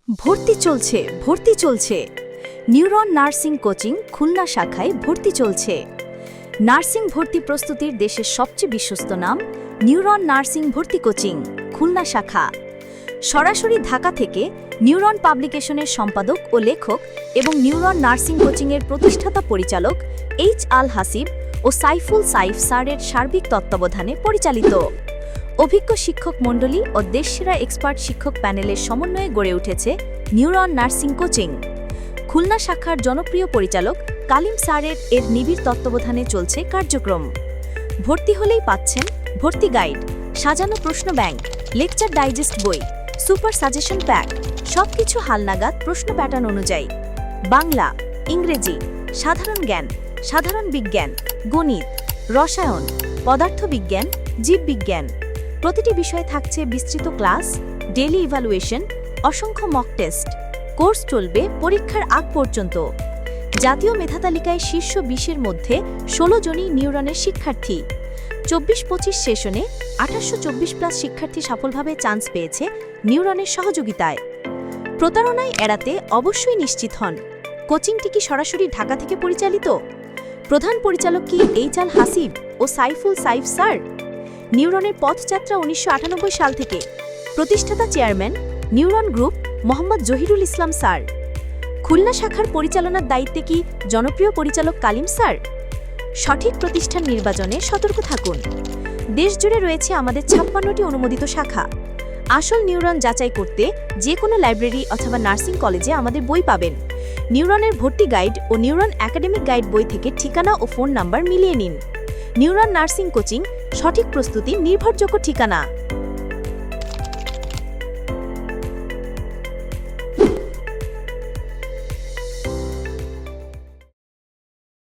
ভর্তি চলছে neuron nursing coaching Khulna শাখায় ভর্তি চলছে। নার্সিং ভর্তি প্রস্তুতির দেশের সবচেয়ে বিশ্বস্ত নাম নিউরন নার্সিং ভর্তি কোচিং খুলনা শাখা। সরাসরি ঢাকা থেকে নিউরন পাবলিকেশনের সম্পাদক ও লেখক এবং নিউরন নার্সিং কোচিংয়ের প্রতিষ্ঠাতা পরিচালক এইচ আল হাসিব ও সাইফুল সাইফ স্যারের সার্বিক তত্ত্বাবধানে পরিচালিত। অভিজ্ঞ শিক্ষক মণ্ডলী ও দেশসেরা এক্সপার্ট শিক্ষক প্যানেলের সমন্বয়ে গড়ে উঠেছে নিউরন নার্সিং কোচিং। খুলনা শাখার জনপ্রিয় পরিচালক কালিম স্যারের নিবিড় তত্ত্বাবধানে চলছে কার্যক্রম। ভর্তি হলেই পাচ্ছেন ভর্তি গাইড, সাজানো প্রশ্ন ব্যাংক, লেকচার ডাইজেস্ট বই, সুপার সাজেশন প্যাক, সবকিছু হালনাগাদ প্রশ্ন প্যাটার্ন অনুযায়ী। বাংলা, ইংরেজি, সাধারণ জ্ঞান, সাধারণ বিজ্ঞান, গণিত, রসায়ন, পদার্থবিজ্ঞান, জীববিজ্ঞান। প্রতিটি বিষয়ে থাকছে বিস্তৃত ক্লাস, ডেইলি ইভ্যালুয়েশন, অসংখ্য মক টেস্ট। কোর্স চলবে পরীক্ষার আগ পর্যন্ত। জাতীয় মেধা তালিকায় শীর্ষ 20-এর মধ্যে 16 জনই নিউরনের শিক্ষার্থী। 24-25 সেশনে 1824+ শিক্ষার্থী সফলভাবে চান্স পেয়েছে নিউরনের সহযোগিতায়। প্রতারণায় এড়াতে অবশ্যই নিশ্চিত হন, কোচিংটি কি সরাসরি ঢাকা থেকে পরিচালিত? প্রধান পরিচালক কি এইচ আল হাসিব ও সাইফুল সাইফ স্যার? নিউরনের পথযাত্রা 1998 সাল থেকে। প্রতিষ্ঠাতা chairman Neuron group Mohammad Jahirul Islam sir. Khulna শাখার পরিচালনার দায়িত্বে কি জনপ্রিয় পরিচালক কালিম স্যার? সঠিক প্রতিষ্ঠান নির্বাচনে সতর্ক থাকুন। দেশজুড়ে রয়েছে আমাদের 56টি অনুমোদিত শাখা। আসল নিউরন যাচাই করতে যে কোনো লাইব্রেরি অথবা নার্সিং কলেজে আমাদের বই পাবেন। নিউরনের ভর্তি গাইড ও নিউরন একাডেমিক গাইড বই থেকে ঠিকানা ও ফোন নাম্বার মিলিয়ে নিন। নিউরন নার্সিং কোচিং, সঠিক প্রস্তুতি, নির্ভরযোগ্য ঠিকানা।